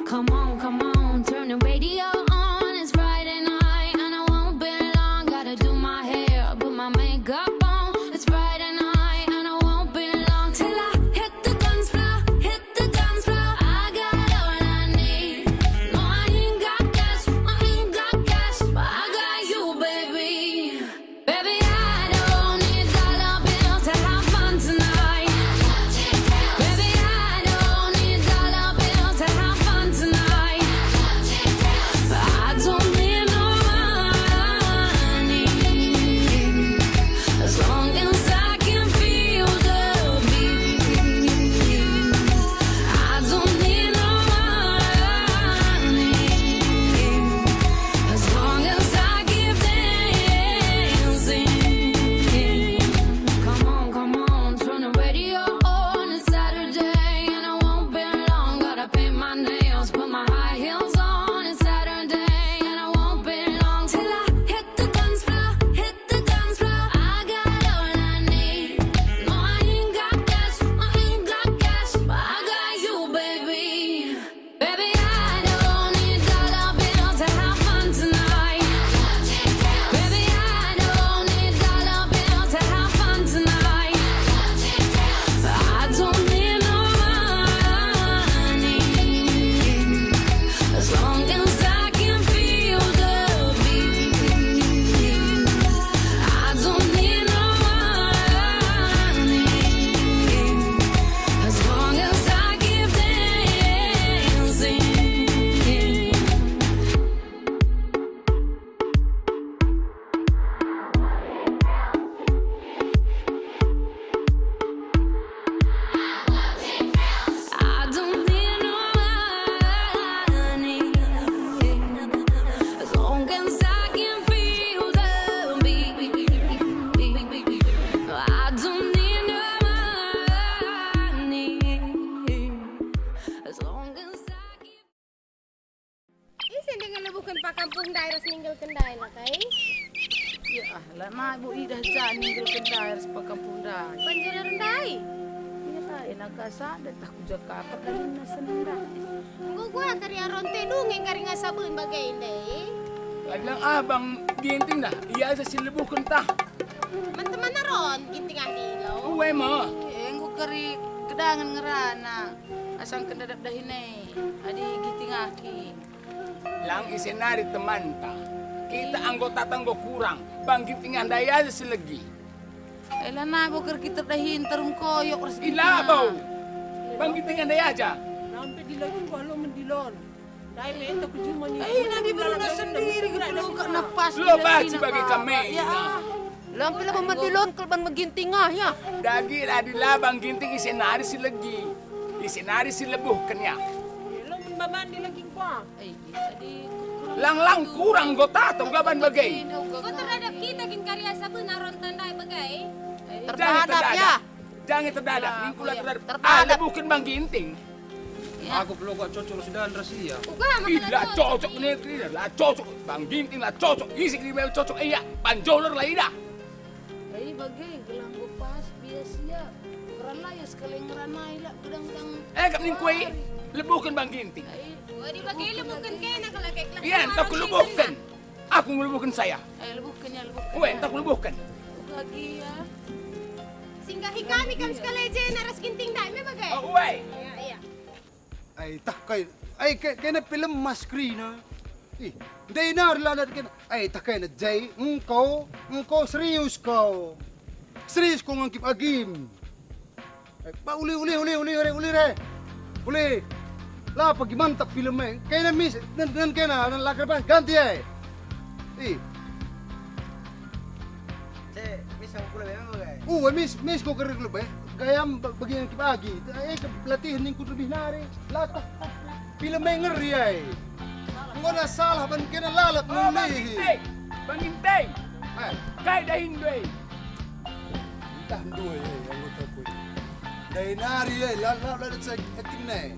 come on, turn the radio on. It's Friday night and I won't be long. Gotta do my hair, put my makeup on. It's Friday night and I won't be long till I hit the dance floor, hit the dance floor. I got all I need. No, I ain't got cash, but I got you, baby. Baby, I don't need dollar bills to have fun tonight. Baby, I don't need dollar bills to have fun tonight. I don't need no money as long as I can feel the beat. I don't need no money as long as I keep dancing. Come on, turn the radio on. It's Saturday and I won't be long. Gotta paint my nails, put my high heels on. It's Saturday and I won't be long till I hit the dance floor, hit the dance floor. I got all I need. No, I ain't got cash, but I got you, baby. Baby, I don't need dollar bills to have fun tonight. Baby, I don't need dollar bills to have fun tonight. I don't need no money as long as I can feel the beat. I don't need no money as long as I keep dancing. I don't need no money as long as I can feel the beat. I don't need no money as long as I keep. Isin dengan lebukan pak kampung daerah seninggal kendai lah kai. Ya, lah na ibu ida sa ninggil kendai sa pagkampunda. Panjara rendai. Ya ta inagasa dan tak kuja kapag kalin na sananda. Gua karya ronte dungeng kari ngasabun bagai indai. Laglang abang ginting dah. Iya sa silebukan tah. Man-teman na ron ginting ahilo. Uwe mo. Engko kari kedangan ngerana. Asang kendadap dahinay. Adi giting aki. Lang isenari teman ta. Kita anggota tanggo kurang. Bang gintingan daya sa silegi. Ela na bo kar kita dahin tarum koyok ras Ilabaw. Bang gintingan daya aja. Sampai dilagin walau mendilon. Dahil ito ko cuma ni. Ay, nabibiro na sendiri gitu ka napas. Lo ba sebagai kami? Ya. Lampi lah memadilon kalban maginting ah ya. Dagi adila bang ginting isenari silegi. Isenari silebuhkan ya. Lo membabandi lagi pa. Ay, adi Lang kurang gota atau gaban bagai. Kau terhadap kita gin karya sabun na ron tandai bagai. Terhadap ya. Jangan terdadak. Ya, Mingkula iya. terdadak. Terhadap. Lebuhkan bang ginting. Ya. Aku perlu kok cocok sudah rahasia. Uga Ila cocok ni lah cocok. Bang ginting lah cocok. Isik ni mel cocok. Iya, panjoler lah ida. Ay, bagay gelang ko pas biasa ya. Karena ya sekali ngeranai lah gedang-gedang. Kap ning kue. Lebuhkan bang ginting. Ay, di bagai lebukan kay nakalagay kelas. Iya, entah ku lebuhkan. Aku ngelubuhkan saya. ay lebukan ya lebukan. Uwe, entah ku lebuhkan. Lagi ya. Singgahi kami sekali aja naras ginting dai me bagai. Oh, uwe. Iya, iya. Ay, tak kay. Ay, kay na film mas screen ha. Day na rila na kay. Ay, tak kay na jay. Engkau serius kau. Serius kau ngangkip agim. Ay, pa uli re. Uli. Lah pagi mantap filmnya. Kay na miss dan kay na lakar ban ganti ay. Miss ko kerja klub Gayam bagi yang pagi. Pelatihan ning kudu lebih nari. Lata. Film ngeri ay. Ngona salah ban kena lalat Oh, bang muli. ginting. Bang ginting. Kay dahin doy. Entah dua ya anggota ko. Dari nari ay lalat sa acting na eh.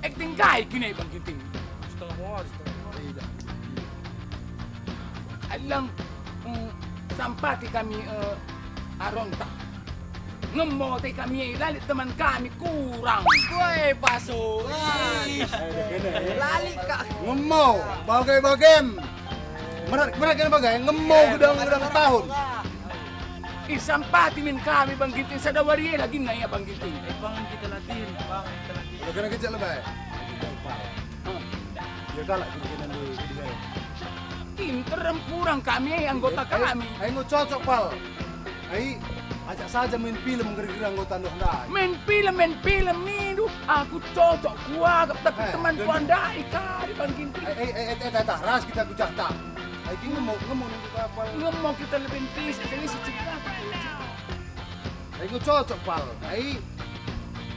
Acting kay kini bang ginting. Alang sampati kami aronta. Ngemote kami lalit teman kami kurang. Gue paso. Lali kak. Ngemo, bagai-bagem. Mereka bagai ngemo gedang-gedang tahun. Isampati min kami Bang Ginting sadawari lagi na ya Bang Ginting. Bang kita latih, bang kita latih. Udah kena kecil lebay. Ya galak kita kena dulu. Pinter kurang kami anggota kami. Ayo nggak cocok pal. Ayo ajak saja main film gara-gara anggota anda. Main film itu aku cocok kuagap tapi teman ku anda ikari Bang Ginting. Ras kita kucak tak. Ayo ngemo nanti apa? Ngomong kita lebih tis ini si cerita. Ayo nggak cocok pal. Ayo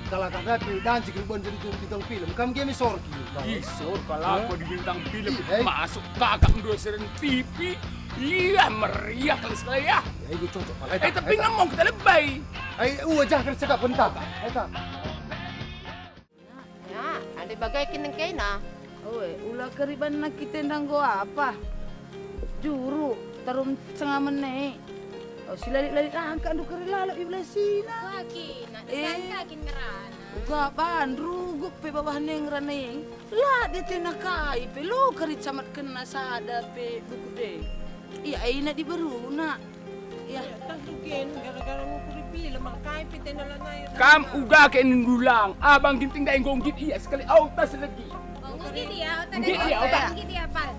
kalau kakak dan jika ribuan jadi bintang film, kamu game sorki. Isor kalau aku di bintang film masuk kakak dua seren TV. Iya meriah kali sekali ya. Ayo cocok pal. Tapi ngomong kita lebay. Ayo wajah kerja kak bentar. Ayo. Ya, ada bagai kineng kena. Oe, ulah keriban nak kita nanggo apa? Juru, tarum setengah menit. Oh, si lalit-lalit angkat du keri lalap ibelah sina. Kaki, nak kakin ngerana. Uga pan, ruguk pe bawah neng raneng. Lah dia tena kai pe lo keri camat kena sada pe buku de. Iya, ina di baru nak. Ya, Tangtukin, gara-gara ngukuri film, makanya piti na lang na Kam uga ke dulang. Abang Ginting daing gonggit iya sekali autas lagi. Ngungkit dia, ngungkit dia, pal.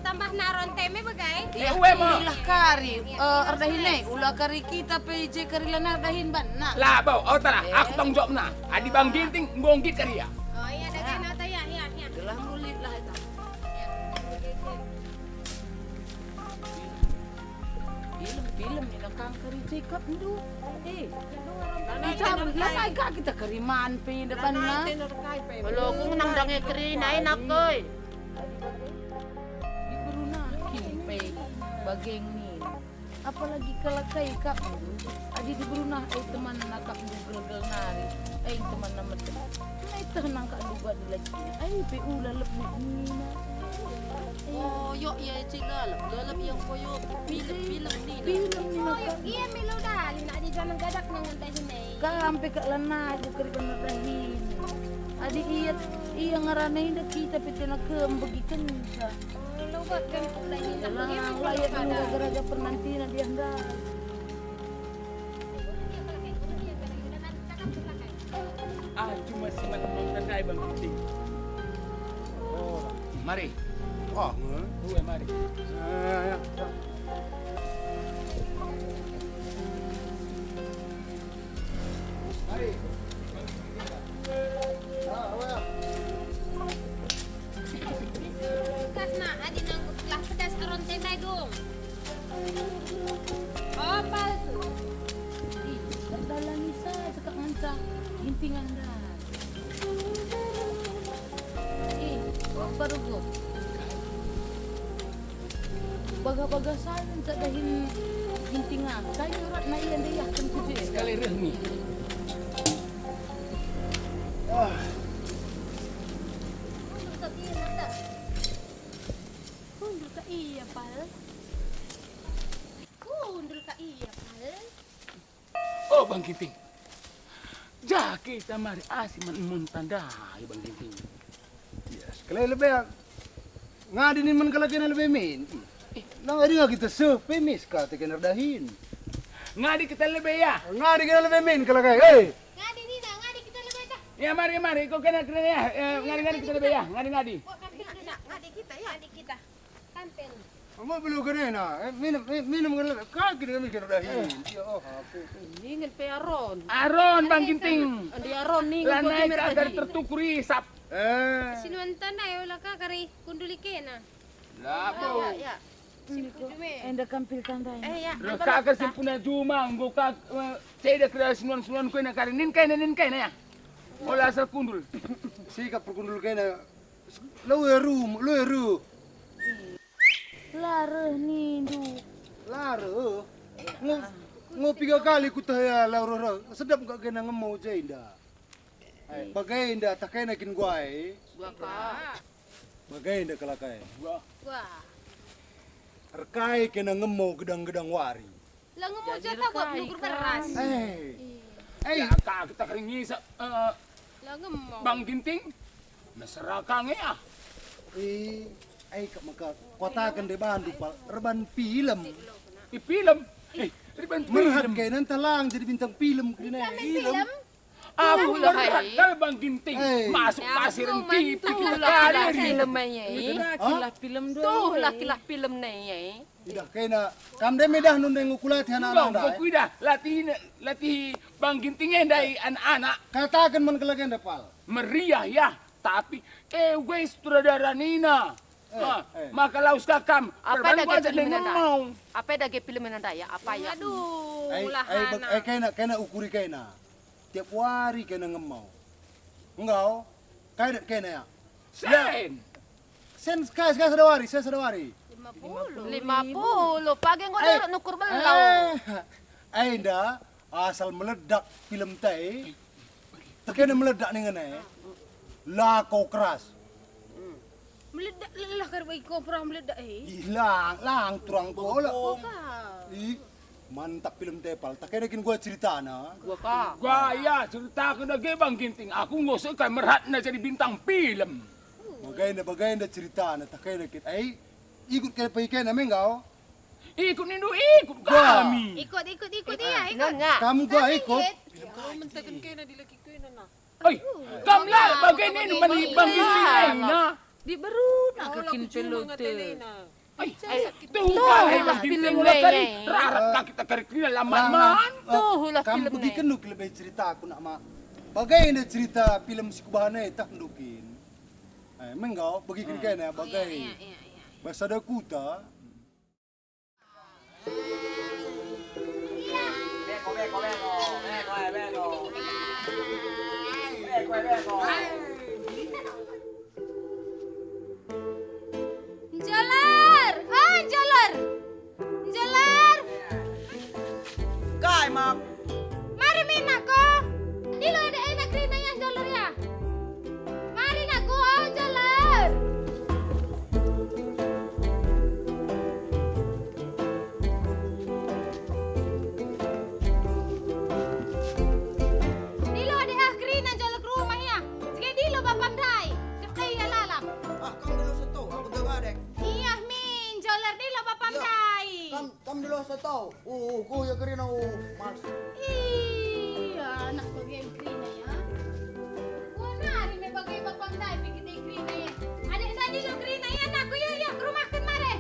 Tambah naron teme bagai. iya, Ewe mo. ilah kari. Ardahin eh, ulah kari kita pe je kari lan ardahin ban nak. Lah bau, tara, aku tanggung jawab na. Adi Bang Ginting gonggit karya. Oh iya, ada kena tanya, ya. Gelah mulit lah itu. Film ni nak kari cekap ndu. Lamay ka kita kariman pe depan na. Kalau aku nangdangnya kering, enak koy. Iburu na himpe bageng ni. Apalagi kalau kay kap ndu. Adi diburu na ay teman nakap gel nari. Ay teman namat. Ay tahanang ka duga lagi. Ay pe ulalap ni na. Oh, yuk ya cila, galap yang koyo film ni. Film ni nak. Iya, milo dah. Nak di jalan gadak nangantai sini. Kampe ka lanay ko kari banarahin. Adi iya ngaranay na kita piti na keembagikan sa. Lubat kan pula ini. Lang layat mo garaga pernantina di anda. Cuma si nonton kay Bang Ginting. Oh, mari. Wah, Uwe mari. ya. Mari. Kas nak, adi nanggup lah pedas aron tendai dong. Oh, palsu. Dalan isa cakap nganca hinting anda. Baru go. Baga-baga saya tak dahin hintingan. Kayu rat na iyan dia kan kuje. Sekali rehmi. Kundul ka iya, pal. Kundul ka iya, pal. Oh Bang Ginting. Ja kita mari asiman muntandai Bang Ginting. Sekali lebih ngadinin man kalakian lebih min. Nang ada nggak kita sepemis kata kena dahin. Ngadi kita lebih ya. Ngadi kena lebih min kalakai. Ngadi ni dah, ngadi kita lebih dah. Ya mari kau kena ya. Ngadi kita lebih ya. Ngadi. Oh, kampil dah. Ngadi kita ya. Ngadi kita. Kampil. Kamu belum kena na. Minum kena lebih. Kaki kena kena dahin. Ya oh aku. Ingin pe aron. Aron Bang Ginting. Andi aron ni Lanai agar tertukuri sap. Sinuantan na yola ka kari kunduli kena. Lah bau. Ya. Enda kampil tandai. Ya. Kakak sempuna juma ngoka saya kira sunuan kau nak karinin kau na ya. Olah asal kundul. Sikap perkundul kena. Lu. Lareh ni ndu. Laro. Ngopi kali ku tanya laro. Sedap kau kena ngemau jenda. Bagai indah tak kena kin guai. Bagai indah kalakai. Wah. Rekai kena ngemau gedang-gedang wari. Lah ngemu Jadi jatah gua rekai, blugur kan. beras. Ya kak kita keringi sa Lah ngemu. Bang Ginting. Masyarakat ya. Maka kotakan di Bandung pal, reban film. Di film. Riban Merhat film. kayak nanti lang jadi bintang film kena. Film. Aku berhat kali Bang Ginting. Masuk pasir TV kita kali. Filmnya Kilah film dulu. tuh lakilah film nih. Tidak kena. Kam demi dah nundeng ukulat hana Bang, dah. kau dah latih Bang Gintingnya dari anak-anak. Katakan man kelagen depal. Meriah ya. Tapi, wes sutradara Nina. Maka laus kakam. Apa Perban dah gua aja film dengan nanda? mau. Apa dah film nanda ya? Apa ya? Aduh, Ay lahana. kena ukuri kena. Tiap hari kena ngemau. Enggak, kena ya. Sen. Sen sedawari, saya sedawari. 50. 50. Pagi ngorok nukur belau. Ainda asal meledak film teh. Terkena meledak nih ngene. Lako keras. Meledak lah karena iko pernah meledak Lang turang bola. Kau. Ih, mantap film tepal. Tak kena gua cerita na. Gua kah? Gua ya cerita ke lagi Bang Ginting. Aku nggak suka merhat na jadi bintang film. Bagaimana cerita na tak kena kita. Ikut kena pergi kena menggau. Ikut kami. Ikut dia, ikut. Nanya. Kamu gua ikut. Kalau mentakan kena di laki kena nah. Oi, kamlah bagaimana mani Bang Ginting na. Di baru nak Kalau kekin aku cuma pelot. ngatelena. Ay, tuh kali Bang Ginting ulah kali. Rarat ka kita kari laman. Tuh lah Kamu film pergi nih. kenuk lebih cerita aku nak mak. Bagaimana cerita film si kubahana tak kendukin. Menggau pergi kena bagai. Bahasa ada kuta. Jalar! Ah, jalar! Jalar! Kai map. Mari mina ko! Dilo ada enak rina yang jalar ya. Mari nak ko, oh, jalar! Dilo ada akhirina jalar ke rumah ya. Sige dilo bapandai. Kaya lalam. Ah, kamu dulu satu. Aku dah badek. Iya min, jalar dilo bapandai. Kamu dulu satu. Ku ya kerina mas. Iya, anak bagai krina ya. Wah, nari me bagai bapandai pikir di krina ya. Adik tadi lo krina ya, anakku ya ke rumah kan mare.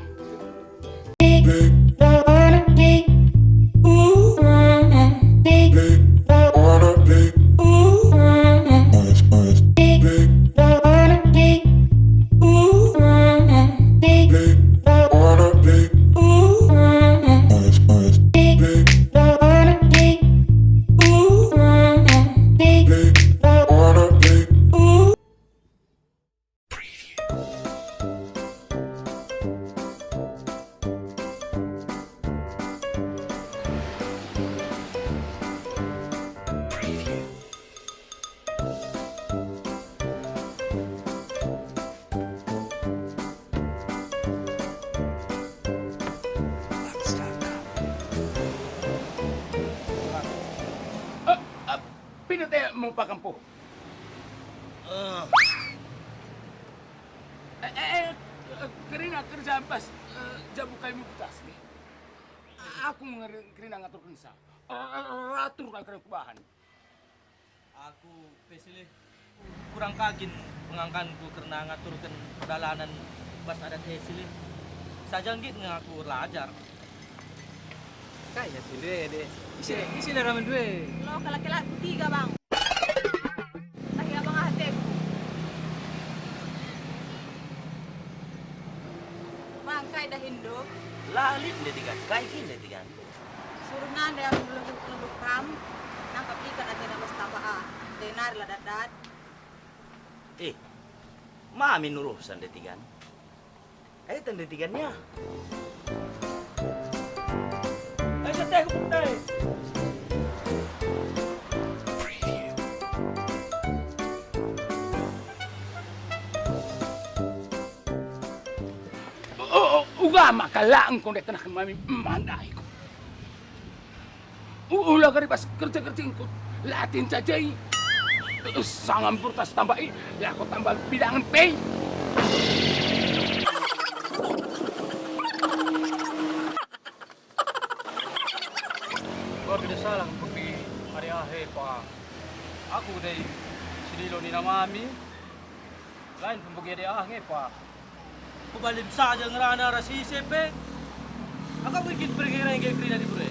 Pinot mo pa kampo. Karina kerja pas jabu kayu mutas nih. Aku Karina ngatur kensa. Atur kan kerja bahan. Aku pesilih kurang kagin pengangkanku karena ngaturkan perjalanan bas adat pesilih. Sajang git ngaku lajar. Kaya silih deh. Isi ramen dua. Lo laki-laki tiga bang. Laki abang hati. Bang, kaya dah hidup. Lalit deh tiga. Kaya gini tiga. Suruh nanda yang belum kam. Nangkap ikan aja nama setabaan. Denar lah dadat. Mami nurusan deh tiga. Tanda tiganya. Teh teh. Uga makalaan kung dito na mami mandai ko. Ulah kari pas kerja-kerja ikut latin saja. Sangat purtas tambah ya aku tambah bidangan pay. Gua tidak salah pergi hari akhir pak. Aku dari Sidilo ni namami. Lain pembugi hari akhir pak. Kubalim saja ngerana rasi sepe. Aku bikin pergi rai kiri di bure.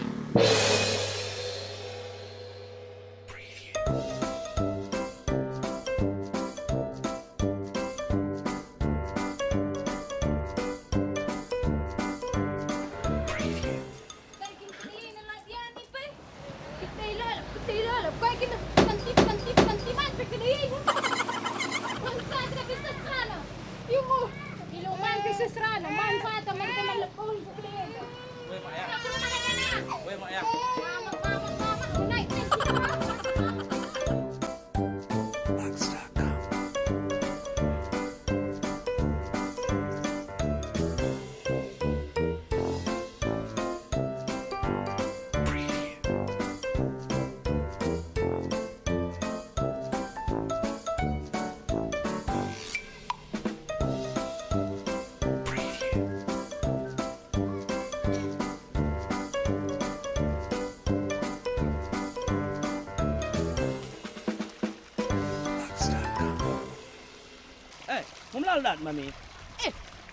Memlalat mami.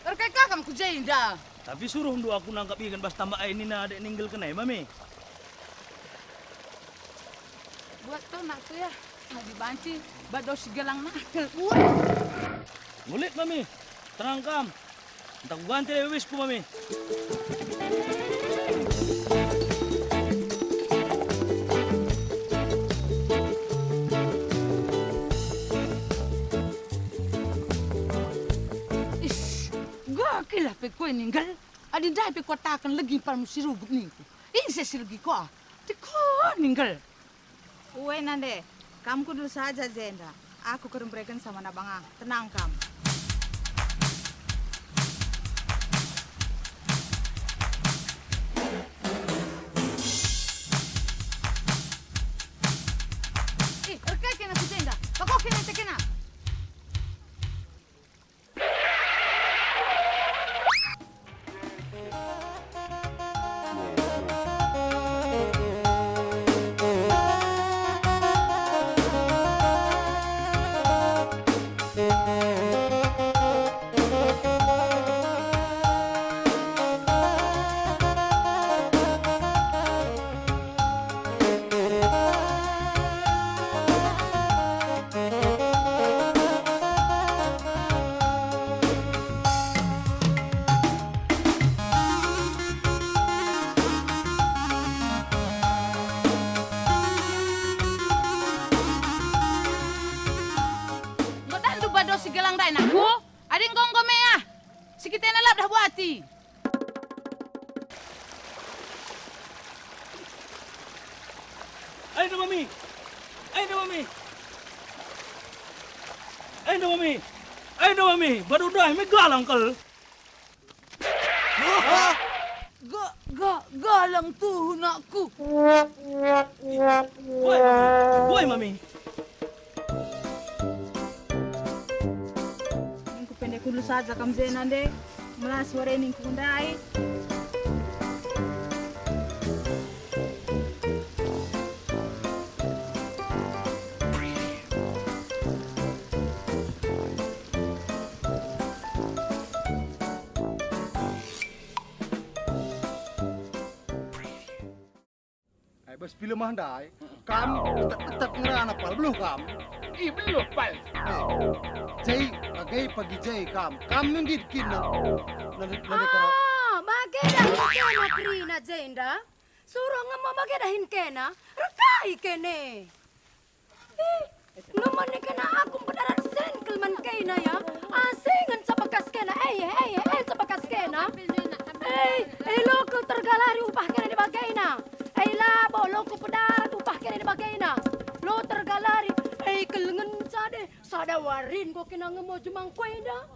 Terkait kakam ku jenda. Tapi suruh ndu aku nangkap ikan bas tambah ini na adek ninggel kenai mami. Buat tuh nakku ya, mau dibanci, bados gelang nak. Ngulit mami, tenang kam. Entah ku ganti lewisku mami. Kila pe kue ninggal, adi dai pe kotakan lagi par musiru ni. Ini sesi lagi ko. Tiko ninggal. Uwe nande, kamu dulu saja Zenda. Aku kerembrekan sama nabanga. Tenang kamu. Erkai kena si Zenda. Bako kena te kena. Si gelang dai nakku, ading gonggo mea. Sikitena lap dah buati. Ayo mami. Ayo mami. Ayo mami. Ayo mami. Baru dah megalang kal. Galang tuh nakku. Woi mami. Dulu saja kamu Zenande, melas suara ini kundai. Bas film mandai, kam tetap ngerana pal belum kam? Belum pal. Jai, bagai pagi Jai kam nunggu kina. Bagai dah kena krina Zenda. Suruh ngemo bagai dah kena, rekai kene. Naman ni kena aku benaran sengkel man kena ya. Asingan sa bakas kena, sa bakas kena. Loko tergalari upah kena di bagayna. Labo, loko pedarat upah kena di bagayna. Lo tergalari, kelengan sada warin ko kena ngemo jumang kweda.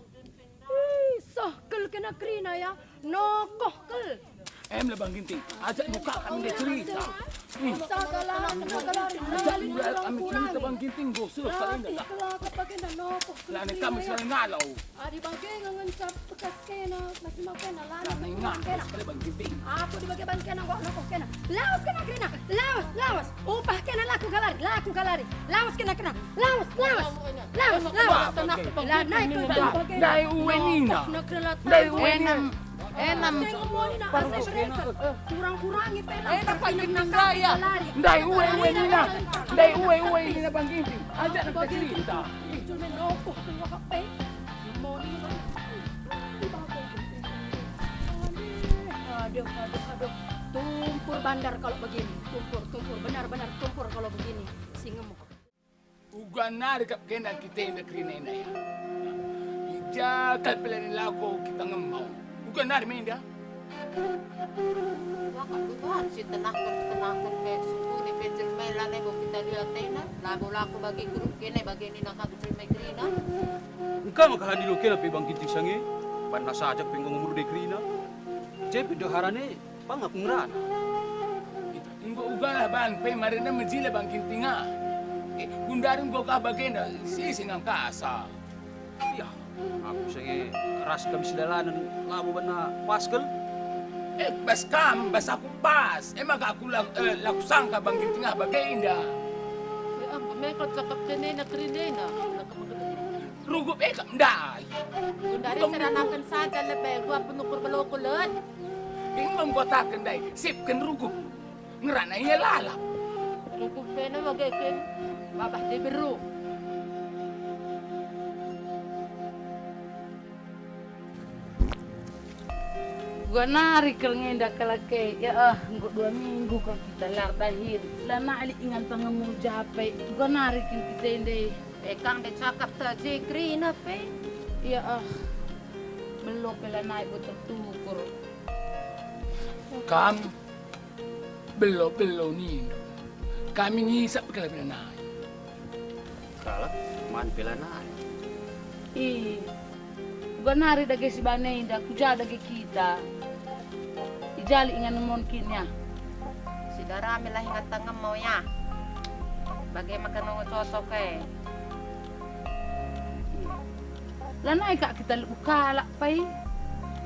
Sahkel kena krina ya, nokoh kel. Lah Bang Ginting, ajak muka kami dia cerita. Sagalari. Ajak muka kami cerita Bang Ginting, gosok kali ini tak. Lah ni kami sering ngalau. Adi bagay ngangan sa bekas kena, masih mau kena Lah lana. ni ngalau sekali Bang Ginting. Aku di bagian kena kok nak kena. Lawas kena kena. Lawas. Upah kena laku galari. Lawas kena. Lawas. Lah naik tu bagian. Dai uwe nina. Dai uwe nina. Enam. Kurang-kurangi pela. Pakai saya. Dai uwe nina. Dai uwe nina Bang Ginting. Ajak nak cerita. Cuma nopoh keluar kape. Aduh. Tumpur bandar kalau begini. Tumpur. Benar-benar tumpur kalau begini. Singemuk. Ugan nari kap kena kita inda krina ina ya. Ija kalpelan lako kita ngemau. Ugan nari menda. Waka tuhan si tenakkan ke suku ni pencil mela nebo kita lihat tena. Lagu bagi grup kene bagi ni nak aku terima krina. Engkau makahadilo kena pe Bang Ginting sange. Ban nasa ajak pengong umur de krina. Jepi do harane pangakung rana. Inggo ugan lah ban pe marina menjila Bang Ginting ah. Gundarin gua kah bagenda si singang kasa. Iya, aku sange ras kami sedalanan labu bana paskel. Bas aku pas. Emang aku laku sangka Bang Ginting ah bagenda. Ya ampun, mereka cakap kene na krina na. Rugup kap ndai. Dari seranakan saja lebih gua penukur belokulan. Inggo gua taken dai. Sipken rugup. Ngerana iya lalap. Rugup kene bagaikan babah di beru. Gua narik kerngenda kalake. Ya gua 2 minggu kalau kita lar dahir. Lah nak ingat tengemu jape. Gua narik kita inde. Kang dicakap tadi krina pe. Ya belum pela naik betul tukur. Kam belum ni. Kami ngisap ke lebih naik. Kala man pelanai. Gua nari dagi si banei dah kuja dagi kita. Ijali ingan mungkinnya. Si darami lah ingat tengah mau ya. Bagai makan nongo cocok Lah naik kak kita buka pai.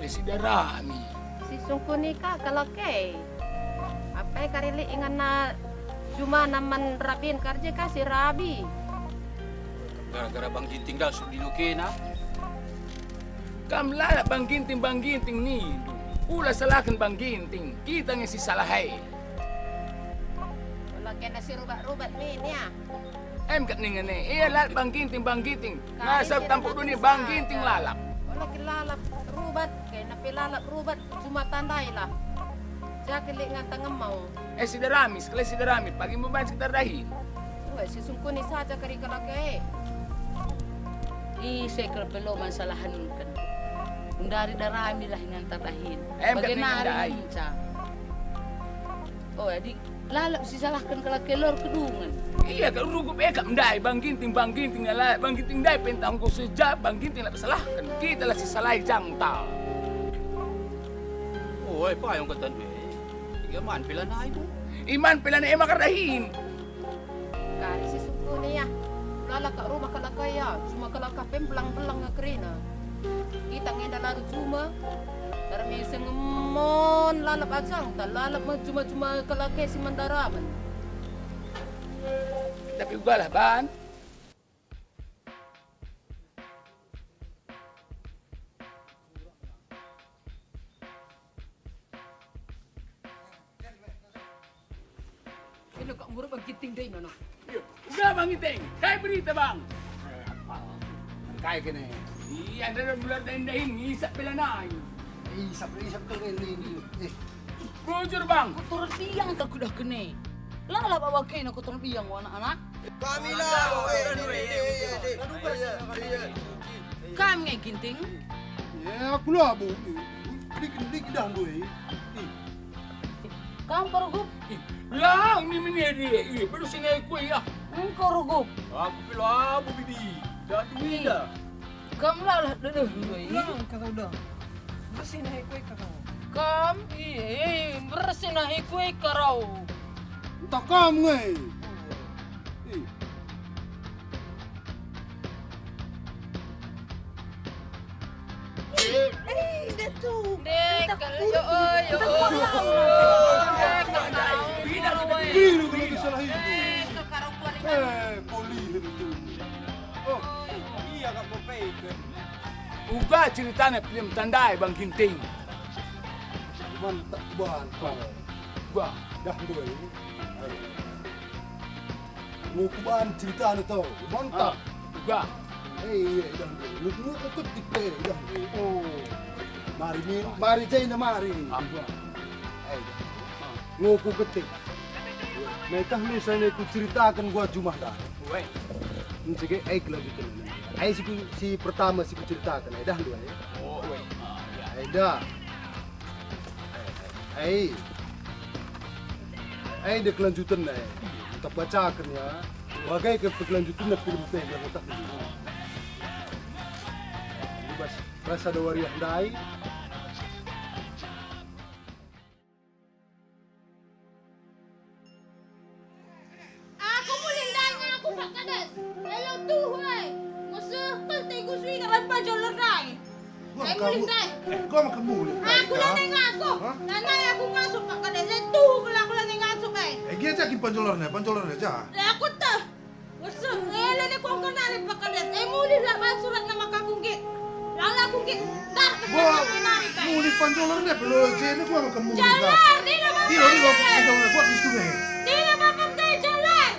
Si darami. Si sungkuni kak kalau apa karili ingan na cuma naman rabin kerja kasih rabi. Gara-gara Bang Ginting dah sudino kena. Kam lalap Bang Ginting ni. Ulah salahkan Bang Ginting. Kita ngisi salahai. Kalau kena si rubat-rubat ni ya. Kat ni ngene. Lalap Bang Ginting. Ngasap tampuk dunia Bang Ginting lalap. Kalau lalap rubat, kena lalap rubat cuma tandai lah. Jangan lihat tengah mau. Si darami. Pagi mo ba sekitar dahin? Si sungkuni saja kari kalau Saya kalau belum masalahan kan. Dari darami lah yang terakhir. Bagaimana Inca. Jadi lalap si salahkan kalau kelor kedungan. Iya, kalau rugup kap ndai Bang Ginting lalap. Bang Ginting ndai pentang ko sejak Bang Ginting lah salahkan. Kita lah si salai jangta. Oh, pa yung katan be. Igaman pelanai mo. Iman pelanai makardahin. Kari si sungkuni ya. Lala ka rumah kalakaya, cuma kalaka pembelang-belang nga kerina. Kita ngenda lalu cuma, darami sengemon lalap ajang, lalap cuma kalake si mandaraman. Tapi juga lah ban. Ini kok murah Bang Ginting deh mana? Udah Bang Ginting, kayak berita Bang. Kayak gini. Iya, ada bulan dahin ngisap pelanai. Isap tuh ini. Bujur Bang. Turun biang tak kudah kene. Lalap bawa kene aku turun biang anak-anak. Kami lah. Kami ngai Ginting. Ya aku lah bu. Dikit dah bu. Kamu perugup. Lang ni dia. Iya, baru sini aku ya. Engkau rugup. Aku pilo abu bibi. Jadi dah. Kamu lah dulu. Lang kakak dah. Bersih naik kue kakak. Kam, bersih nahi kue karau. Tak kam ngai. Datuk. Dek, yo oi. Biru kalau disalah itu. Itu karau kuali. Poli itu. Oh, iya kak Popeye. Uga ceritanya film tandai Bang Ginting. Mantap banget. Gua Dah dua ini. Ngukuban cerita itu. Mantap. Uga. Dah dua. Ngukut dikte dah. Oh. Mari jai na mari. Ambua. Nguku ketik. Mereka lu sana ku ceritakan gua cuma dah. Weh. Sige, lagi tu. Si pertama si ku ceritakan. Dah dua ya. Oh, weh. Dah. Ada kelanjutan nih. Kita bacakan ya. Bagai kelanjutan film itu yang kita tahu. Bas, rasa ada wariah dai. Aku mulai nanya aku Pak Kades. Hello tuh, weh. Musuh penting ku sui dengan pajoler dai. Saya mulai dai. Kau makan mulu. Aku lah nengasuh. Nanai aku ngasuh Pak Kades. Tuh aku lah ngasuh eh. Dia cakap panjolornya aja. Lah aku tuh. Musuh, lah ni kau kenal Pak Kades. Mulai lah surat nama kakungkit. Lalu aku git. Dah. Muli panjolornya belum jadi gua makan mulu. Jalan, di lah bapak. Di lo panjolornya buat di situ Di lah bapak teh jalan.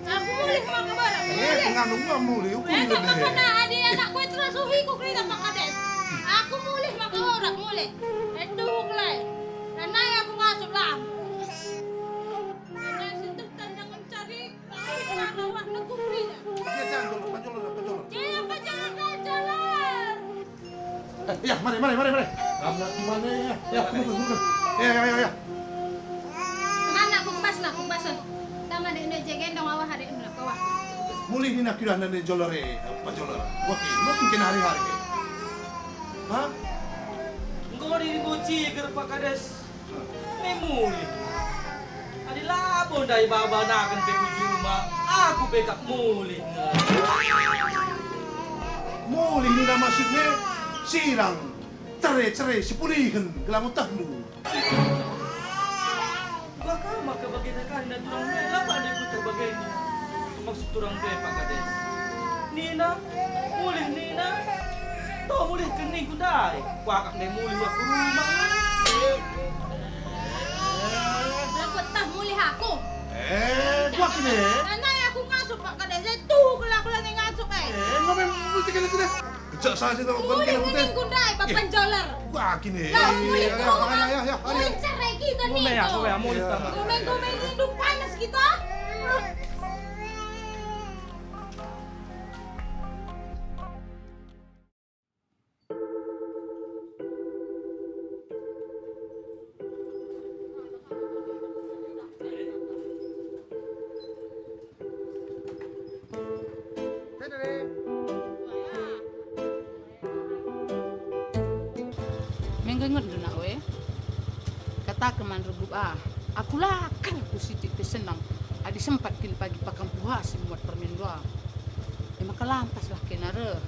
Aku mulai mau ke barang. Pengandung gua muli. Itu kena adik anak gue terus uhi ku kerja Pak Kades. Aku mulai mau ke orang mulai. Itu mulai. Dan aku masuk lah. Dan situ tandang mencari awak nak kerja. Dia jangan panjolor. Jangan jalan jalan. Ya, mari. Kamu di mana ya? Ya, tunggu. Ya. Mana kumbasan. Tama di ini gendong awak hari ini kawah. Muli ni nak kira nane jolore panjolor. Wakil, mungkin hari-hari. Hah? Engkau di guci ke Pak Kades. Memuli. Adi labon dari baba nakan pe kujuma. Aku bekak muli. Muli ni nama maksudnya sirang. Cerai sepulihkan kelamu tahmu. Bakal maka bagian kan dan turang be lapa dia putar bagian. Maksud turang be Pak Kades. Nina, mulih Nina. Toh mulih kening kundai. Kuakak ne mulih wa ke rumah. Dapat tah mulih aku. Gua kini. Nanai aku ngasuh Pak Kades. Tuh aku lagi ngasuh Ngomong mesti kena sini. Cak saya itu mulih kening kundai papan joler. Gua kini. Lah mulih rumah. Ya. Mulih cerai kita nih. Mulih tama. Gomeng hidup panas kita. Menggengot dulu nak we. Kata keman rebub aku lah kan aku sidik senang. Adi sempat kini pagi pakam puas buat permen dua. Maka lampas lah kenara.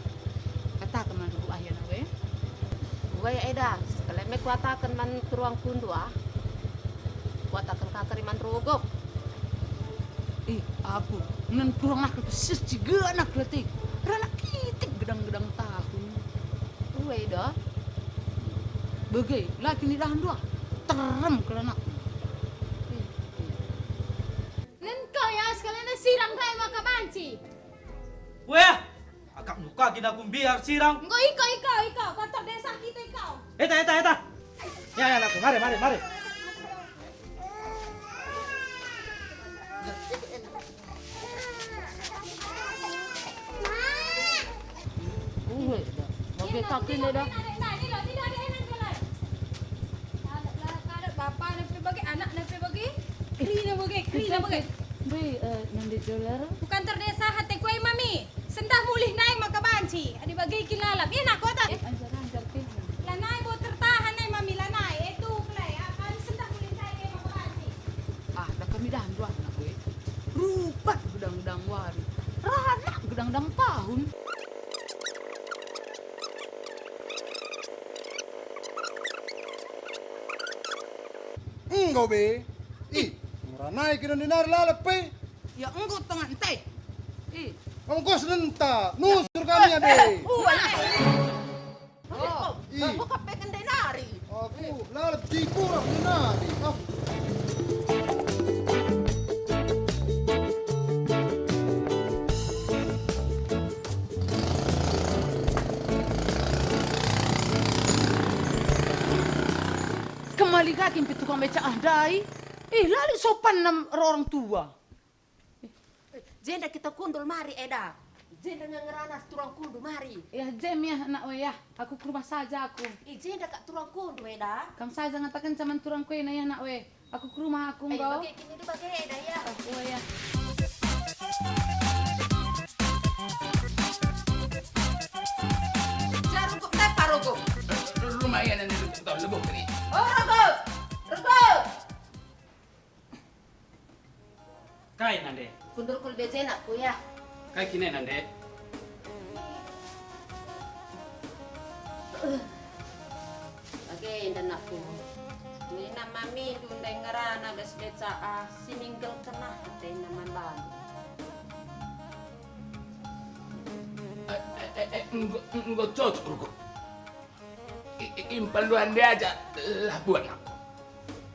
Kata keman rebub ya nak we. Gue Eda, sekali me kuatakan man turuang kundua. Kuatakan kakariman rogok. Abu, nan kurang nak persis juga nak letik. Ranak kitik gedang-gedang tahun. Gue Eda. Bagai, laki ni dah dua. Terem kelanak. Engkau ya sekalian siram kayak maka banci. Weh, akak muka kina biar sirang. Engkau iko, kotor desa kita ikau. Eta. Ya, nak, mari. Gue dah. Bagai kaki ni dah. Bapa nak bagi, anak nak bagi, kri nak bagi. Be, nanti dolar. Bukan terdesa hati kue mami. Sendah mulih naik maka banci. Adi bagi kilalap. Iya nak kota. Anjaran. Idah dua anak gue. Rupat gedang-gedang wari. Rana gedang-gedang tahun. Enggak be. Ih, meranai kena dinar lalap pe. Ya engkau tengah ente. Ongkos nenta, nusur kami be. Oh, Ih. buka pekan denari. Aku lalap cikurang dinari. Ah. Kembali kaki tukang beca ahdai. Lali sopan orang tua. Jenda kita kundul mari Eda. Jenda ngeranas turang kundu mari. Ya jem ya nak we ya. Aku ke rumah saja aku. Jenda kak turang kundu Eda. Kang saja ngatakan zaman turang kue na ya nak we. Aku ke rumah aku Ayo engkau. bagi kini di bagi Eda ya. Oh ya. Jarum kok tepa rogo. Lumayan ini tahun lebih kini. Oh rogo. Rogo. Kai nande. Kundur kul bejena ku ya. Kai kine nande. Oke, dan aku. Ini nama mami dundai ngerana bes beca sininggal kena hati nama bang. Enggak cocok Rugo. Impaluan dia aja lah buat aku.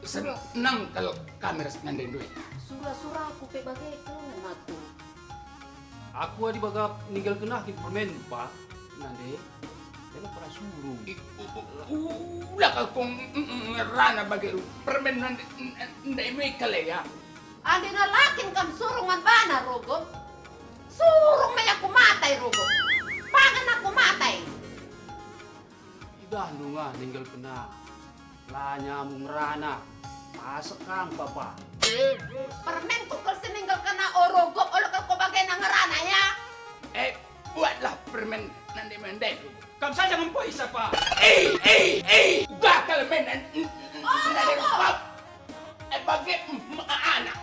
Senang kalau kamera ngandeng duit. Surah-surah aku pe bagai kelen aku. Aku adi baga ninggal kena kita permen pak. Nande. Jangan pernah suruh. Ulah kau ngerana bagi permen nanti ndai mekal ya. Andi ngalakin kam suruh man bana rogo. Suruh me aku matai rogo. Pangan aku matai. Idah nunga ninggal kena. Lanya mungrana. Pasak kang papa. Permen ku kal sininggal kena orogo olo kal ko bagai nangerana ya. Buatlah permen nanti mendek. Kam saja ngempoi siapa? Bakal main nanti pap. Bagi anak.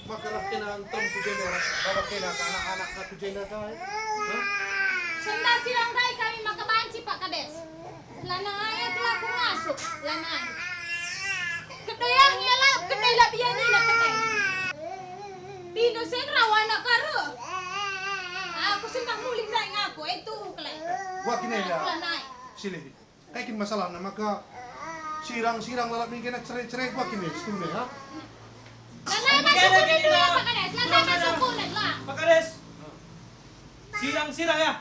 Makarah kena antam tu jenda, bawa kena ke anak-anak tu jenda kau. Senda silang dai kami makabanci Pak Kades. Lanang ayah telah aku masuk. Lanang. Kedayang ialah kedai labiani nak kedai. Pino sen rawana karu. Aku sembah muling dai ngaku itu kelai. Wah kini dah. Lanang. Sini. Kaikin masalah nama maka sirang-sirang lalap ni kena cerai-cerai wah kini setuju ha. Lanang masuk kulit dulu ya Pak Kades. Lanang masuk kulit lah. Pak Kades. Sirang-sirang ya.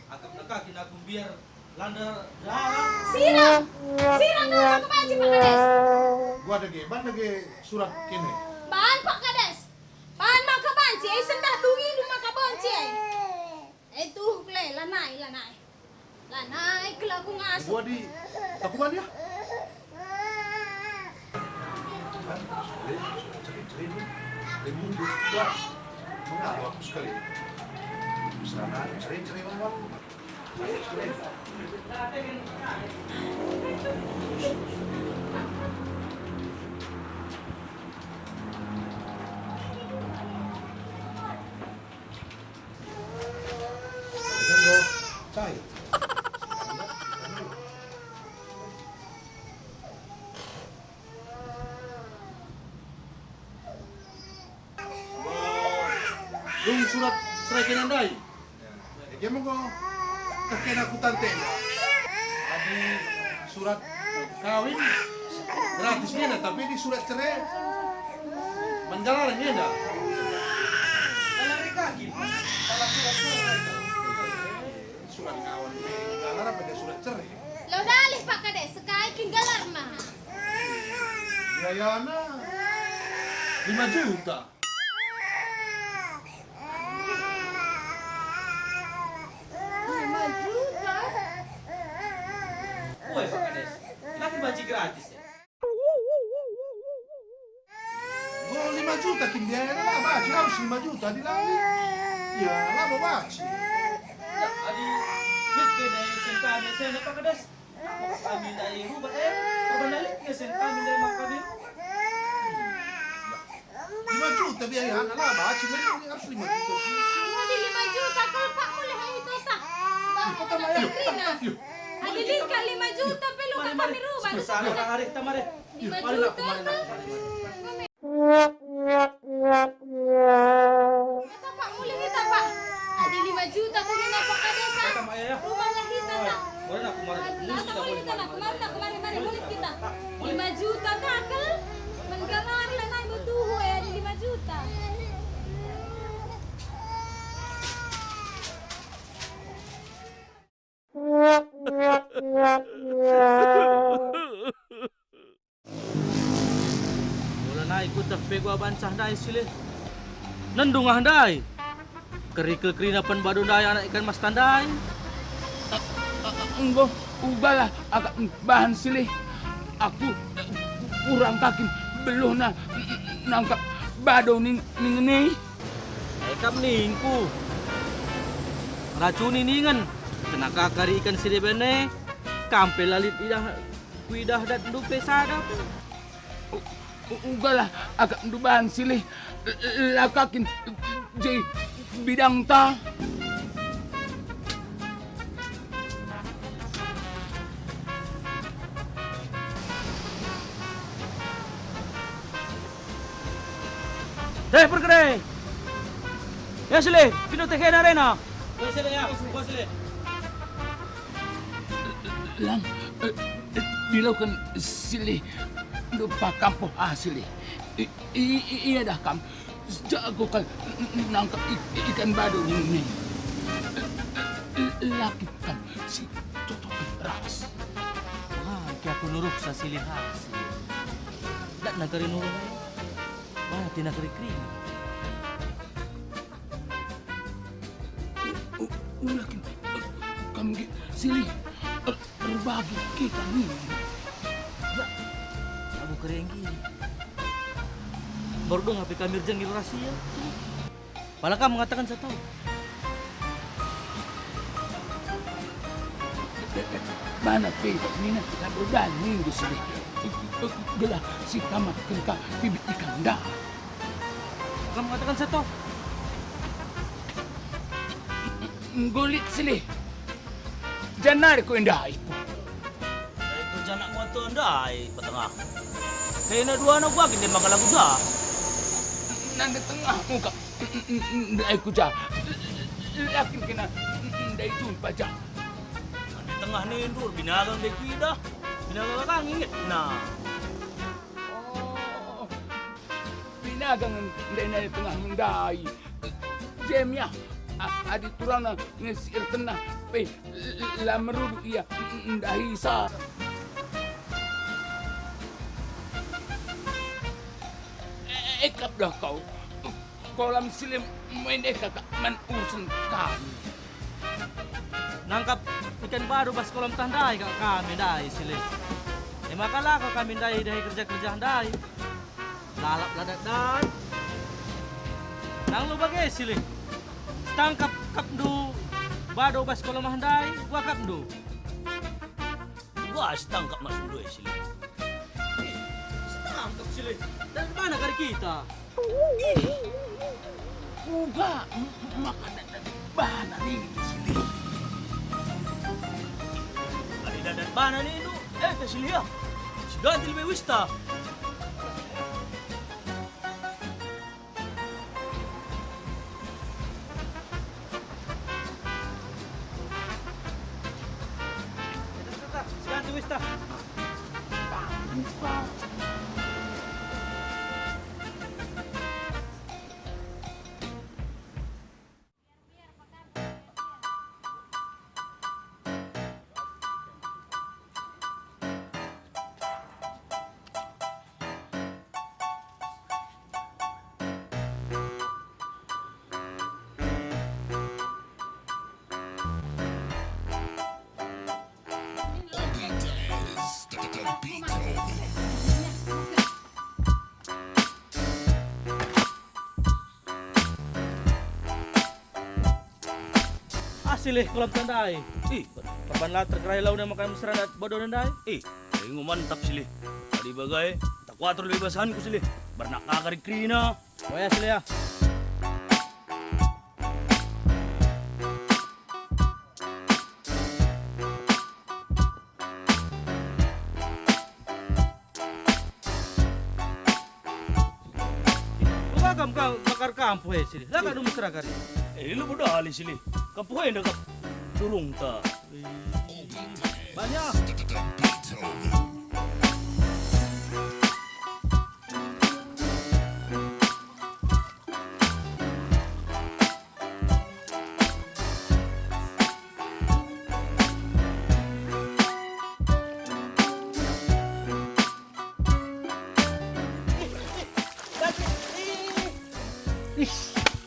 Akap nak kina aku biar landar darah. Sirang. Sirang dulu makabanci Pak Kades. Gua ada ge surat kini. Bahan Pak Kades. Bahan makabanci. Sendah dungi lu makabanci. Itu kelai lanai. Lanai kalau aku ngasuh. Gua di takuan ya. Cerai-cerai mundur kelas. Mengapa aku sekali? Sana cerai-cerai bang. Cerai. Cai. Dung surat serai kenandai. Dia mau kakek aku tante. Adi surat kawin gratisnya ada, tapi di surat cerai menjalannya ada. Lari kaki. Kalau surat cerai. Surat kawan menjalan apa dia surat cerai? Lo dalih Pak Kades. Sekai tinggalar mah. Biayana 5 juta. 5 juta di langit. Ya, lama baci. Ya, adi hit deh sen kami sen apa kades? Kami dari rumah kembali ke sen kami dari makabir. 5 juta biaya anak lah baci, memang harus 5 juta. Mau di 5 juta kalau Pak mulai hari itu tak. Sebab Katrina. Adilin ka 5 juta pero kami rumah. Besar orang hari kita mari. 5 Mari nak, juta. mari nak. Kata Pak mulai kita Pak. Ada 5 juta kami nak Pak Kades. Kata Mak ya. Rumah lah kita nak. Mari nak, mari. Atau boleh kita nak kemari boleh kita. 5 juta kakel. Menggamari lah naik betuhu ada 5 juta. Wala na ikut tapi gua bancah dai sile. Nandung ah dai. Kerikil kerinapan badu dai anak ikan mas tandai. Enggak, ubahlah agak bahan silih. Aku kurang kaki belum nangkap bado ini. Ekam ningku. Racuni ningan. Kena kakari ikan sile bene. Kampe lalit kuidah dan dupe sadap. Enggak lah agak bahan silih. Lakakin jadi bidang ta. Perkere. Ya sile, pino teke na arena. Ya sile ya, gua sile. Lang, dilakukan silih lupa kampung asli. Iya dah kam, jago kan nangkap ikan badu ini. Laki kam si tutup ras. Wah, kaya aku nuruh sa silih hasil. Dak nagari nuruh. Wah, tinagari kring. Laki kam silih berbagi kita nih. Abu kerenggi. Baru dong HP kami jengil rahasia. Malah kamu mengatakan saya tahu. Mana peta mina kita berbanding di sini. Gelah si kamar kelka bibit ikan dah. Kamu mengatakan saya tahu. Ngulit sini. Janar ko indah itu. Itu janak gua tuh andai petengah. Kayaknya dua anak gua gede makan lagu dah. Nanda tengah muka. Ndai kuja. Lakin kena ndai tu paja. Di tengah nih dur binagang dek dah. Binagang kang inget. Nah. Oh. Binagang ndai tengah ndai. Jemnya. Adi turana ngesir tenah pe la merudu iya ndahisa ekap dah kau kolam silim mendek kakak man usun kami Nangkap ikan baru pas kolam tandai kak kami dai sile. Makalah kau kami dai kerja dai. Lalap ladat dai. Nang lu bagai sile. Tangkap kapdu bado bas kolam handai gua kapdu. Gua tangkap masuk dua sile. Tangkap sile. Dari mana kali kita? Uga makanan dari bahan ini sini. Ada dadan bahan ini itu. Sile ya. Sudah lebih wista. Wista. silih kolam tandai. Perban latar kerai lau na makan mesra at bodoh nandai. Ingo mantap silih. Tadi bagai tak kuatur bebasan ku silih. Bernak kagari krina. Oh ya silih ya. Kam bakar kampu silih. Laka nu mesra kari. Lu bodoh ali silih. Kapuhe na kap turung ta. Banyak.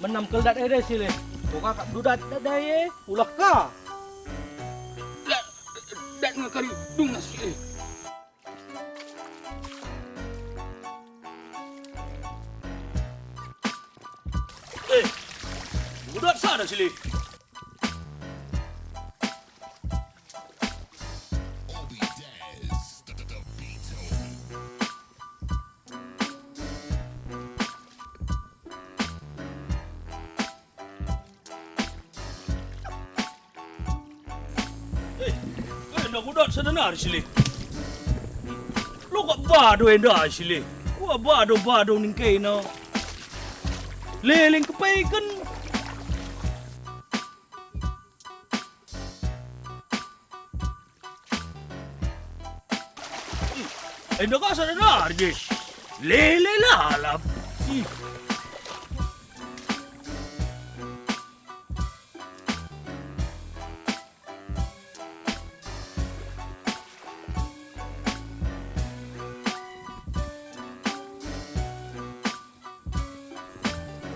Menam keldat ere silih. Buka kap dudat dadaye ulah ka. Dat ngakari dungas silih. Budak sana silih. Nak budak sedenar silih. Lu kok bado enda silih. Gua bado ning kena. Leling kepaikan. Enda ka sedenar je. Lele lalap.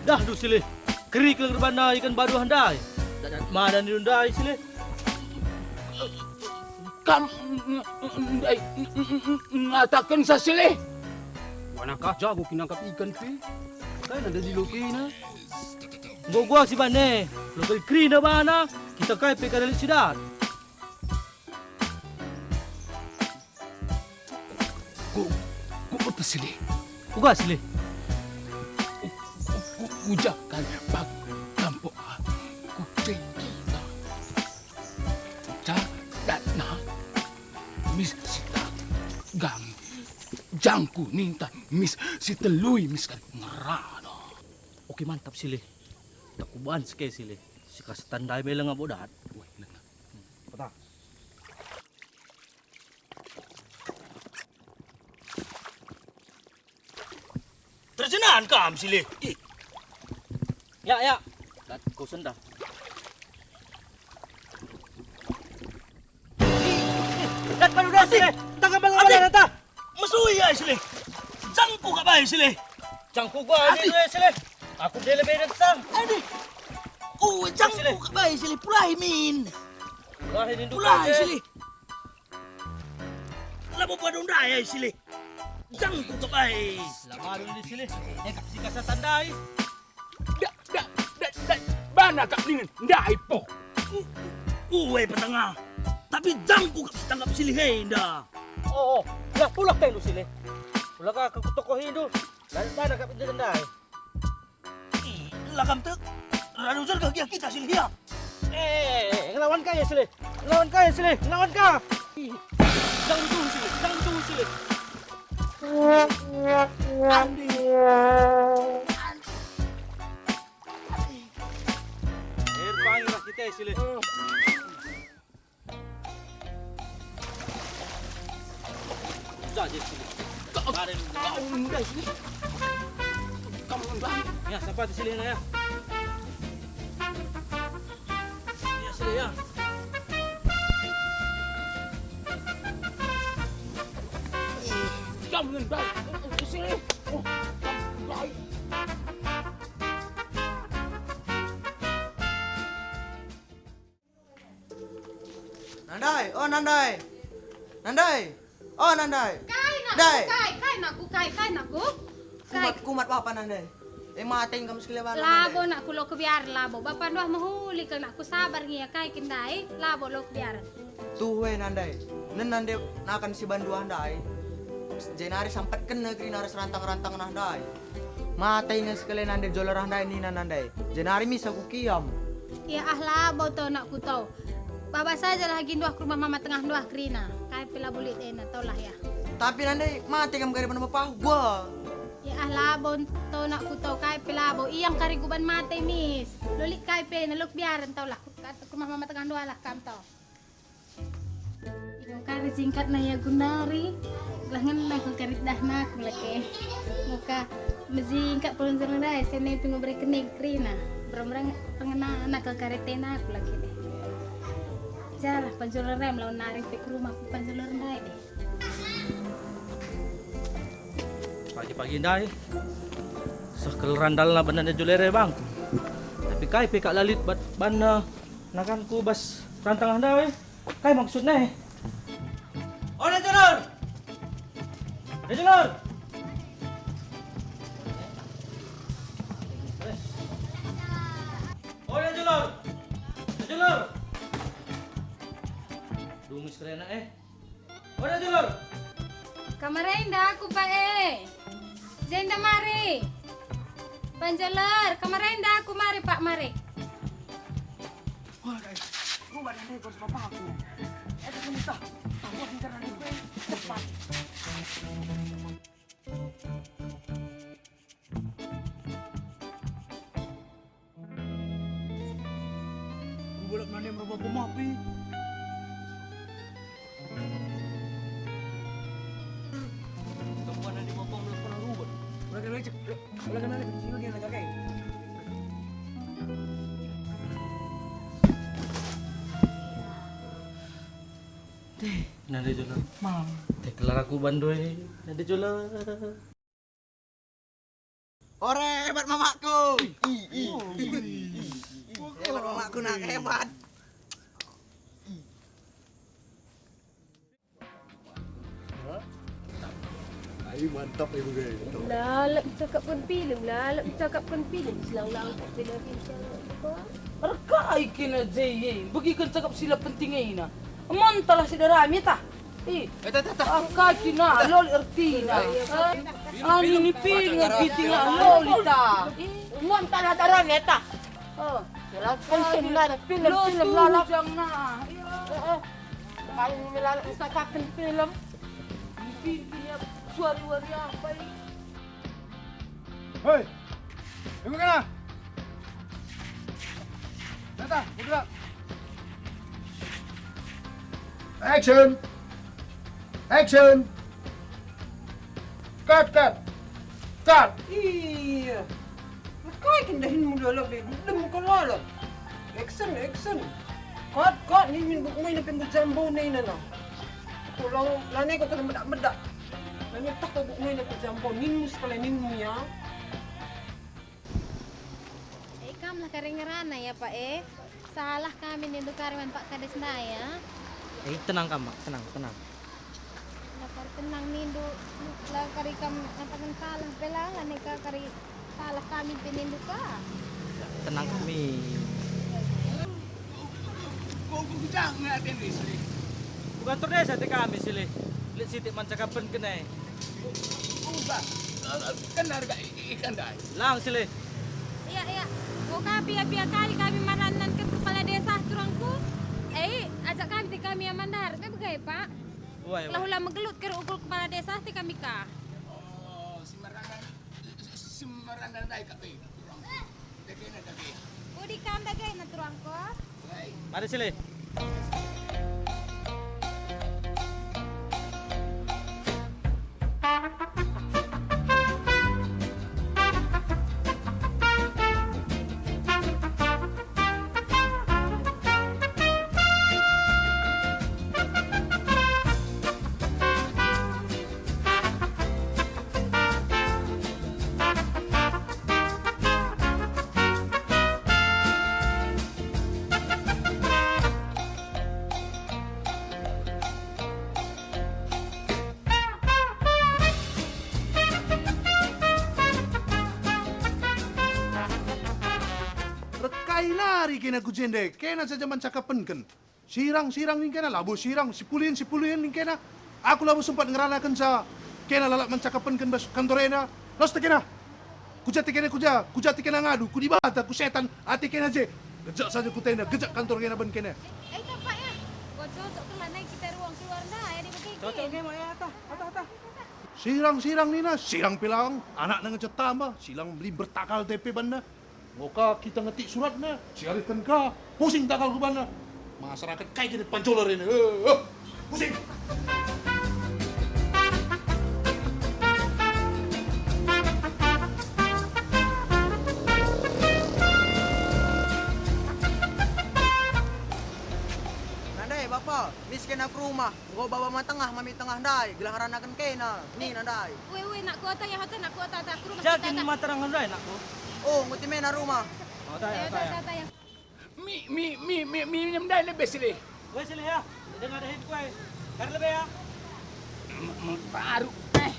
Dah du silih. Kerik lang rebana ikan badu handai. Dan mana ni handai silih. Kam ngatakan sa silih. Wanakah jago kinangkap ikan pi? Kan ada di lokina. Gua si bane. Lo kali krina bana. Kita kai pe kadali sidat. Ku apa silih? Uga silih. Ujakan bag kampo ku kita. Dat na mis sita gang jangku ninta mis siteluy mis kan ngerano. Oke mantap silih. Tak kuban sekali silih. Si kasatandai melang abodat. Patah. Terjenaan kam silih. Ya. Dat kau sendah. Dat baru dah silih. Tangan bang ta. Masui ya silih. Jangku ka bay silih. Cangku gua ada tu silih. Aku dia lebih datang. Adi. Jangku ka bay silih pulai min. Pulai silih. Labo pa dong daya silih. Jangku ka bay. Lama dulu di silih. Si kasatandai. Bana kap dingin ndai po. Uwe patanga. Tapi jangku ka tanggap silih henda. Oh. Lah pulak tayo silih. Pulak ka kutokohin do. Dada ka pinjandai. Lakam tek. Radu jar ka kita silih ya. Ngelawan ka ya silih. Ngelawan ka. Jangan tu silih. Andi. Panggil kita silih. Jadi silih. Kau muda silih. Kamu bang. Ya, sampai di silih ya. Ya silih ya. Kamu bang. Silih. Bang. Nandai, oh Nandai. Nandai. Oh Nandai. Kai nak Dai. kai nak ku. Kumat apa Nandai? mating kamu sekali bala. Labo nak kulo kebiar labo. Bapak doh mahuli kan aku sabar ngia kai kendai. Labo lo kebiar. Tuh nandai. Nandai nakan si bandu handai. Jenari sampai kena kena serantang-rantang nandai. Matai nga sekali nandai jolar handai ni nandai. Jenari misa ku kiam. Ya labo to nak ku tau. Baba saja lagi dua ke rumah mama tengah dua krina. Kai pila bulit tau lah ya. Tapi nandai mati kamu gari mana bapak gua. Ya labo to nak ku tau kai pilabo. Iyang kari kuban mati mis. Lulit kai pe naluk biaran tau lah. Ke rumah mama tengah dua lah kam tau. Ino kari singkat na ya gunari. Langan na ko karit dah nak laki. Muka mezingkat pulun sana dai sene pingo brekenig krina. Berang pengena anak ke karitena aku lagi deh. Jalah panjulan rem lawan naring pe ke rumah panjulan dai deh. Pagi-pagi dai. Sakel randal na banan julere bang. Tapi kai pe kak lalit ban nakan ku bas rantang handai. Kai maksudnya. Oh, Najulur! Najulur! Oh, Najulur! Najulur! Dumis kalian Oh, Najulur! Kamarain dah aku pak Zenda mari. Panjalar, kamarain dah aku mari pak mari. Wah, guys, rumah nenek harus bapak aku. Ada minta, aku pintar nenek cepat. Bolak nane merubah pemapi. Temuan di bawah belum pernah rubah. Ulang nane sini dia nak kayak. Nade jola. Mam. Teklar aku bandoy. Nade jola. Ore hebat mamaku. Hebat mamaku nak hebat. Ai mantap ibu guys. Lalak cakapkan film, lalak cakapkan film. Selang-lang tak bila Arkai kena jeye. Begikan cakap sila pentingnya ina. Mantalah si darami ta. Arkai kena lol ertina. Ani ni pil ngertinya lol ta. Mantalah darami ta. Film lalak jangan. Kalau melalak cakapkan film. Filmnya suara-suara apa ini? Hei, tunggu kana. Nata, bergerak. Action. Action. Cut, cut. Cut. Iya. Kau kendahin muda lebih, belum kau lalu. Action. Kau ni min buk main pembu jambu ni nana. Pulang lani kau kena medak. Lani tak kau buk main pembu jambu. Ninmu sekali ninmu ya. Kam lah karengerana ya pak Salah kami nindu kariman Pak Kades na ya. Tenang kamu, tenang. Lapar tenang nindu lah kari kam nampakan salah pelangan nih kari salah kami penindu ka. Tenang kami. Kau jangan ngatin di sini. Bukan tur desa te kami sile. Lihat sitik mancakapan kena. Ubah. Kan harga ikan dah. Lang sile. Iya. Kau kapia kami maranan ke kepala desa turangku. Ajak kami yang mandar. Kan begai pak? Wah. Lah megelut ke ukul kepala desa ti kami ka. Oh, sembarangan dah kami. Daging. Udi kam dagay na turangko. Mari sile. kainari kena kujende, kena saja mencakapenken. Sirang-sirang ning kena labu sirang, sipulian ning kena. Aku labu sempat ngeranakan sa kena lalak mencakapenken bas kantorena. Los kena. Kujati kena ngadu, ku dibata, ku setan, ati kena je. Gejak saja ku tenda, gejak kantor kena ben kena. Tapak ya. Kau cocok ke mana kita ruang keluar dah ya di begini. Cocok ke ya ata. Sirang-sirang nina, sirang pilang, anak na ngecet tambah, silang beli bertakal TP banda. Ngoka kita ngetik suratnya, siarikan ka, pusing takal ke banda. Masyarakat kayak gini pancolar ini, pusing. Nandai bapak, mis kena ke rumah. Gua bawa ma tengah, mami tengah dai. Gelang ranakan kena. Ni nandai. Weh nak kuota ya hotel nak kuota tak kurung. Jakin materangan dah nakku. Oh, nguti mena rumah. Oh, taya. Ya. Minum dah lebih sini. Wes sini ya. Dengar ada hit kue. Kar lebih ya. Baru teh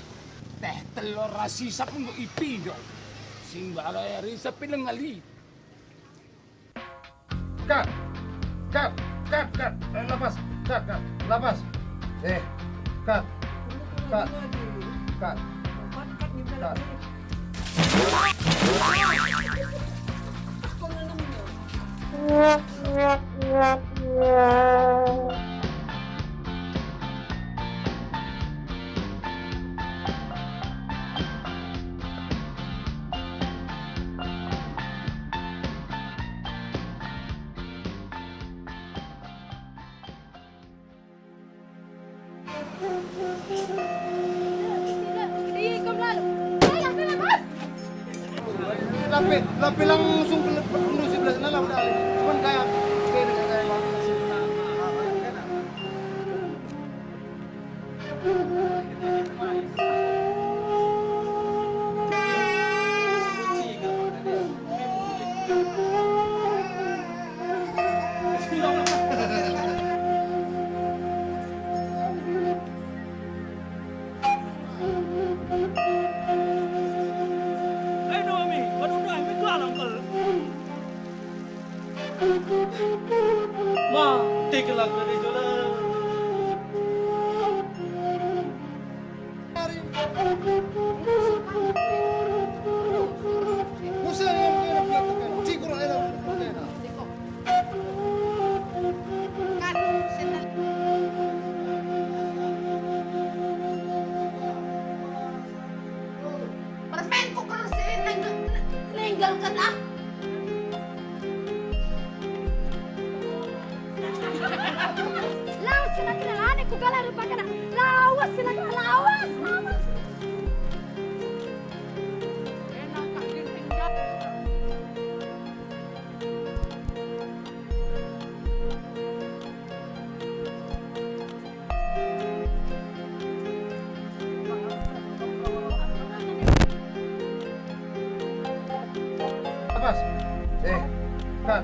telur rasisa pun gue ipi dong. Simbala ya risa pilengali. Kat. Lapas. Lapas. Kat. Lapi langsung ke sebelah sana lah udah. Cuman kayak Take a look at it. Permen kok kerasin ninggalkan ah. Lawas sila kinalani ko galaro pa kana. Lawas sila kana lawas. Lapas. Kat.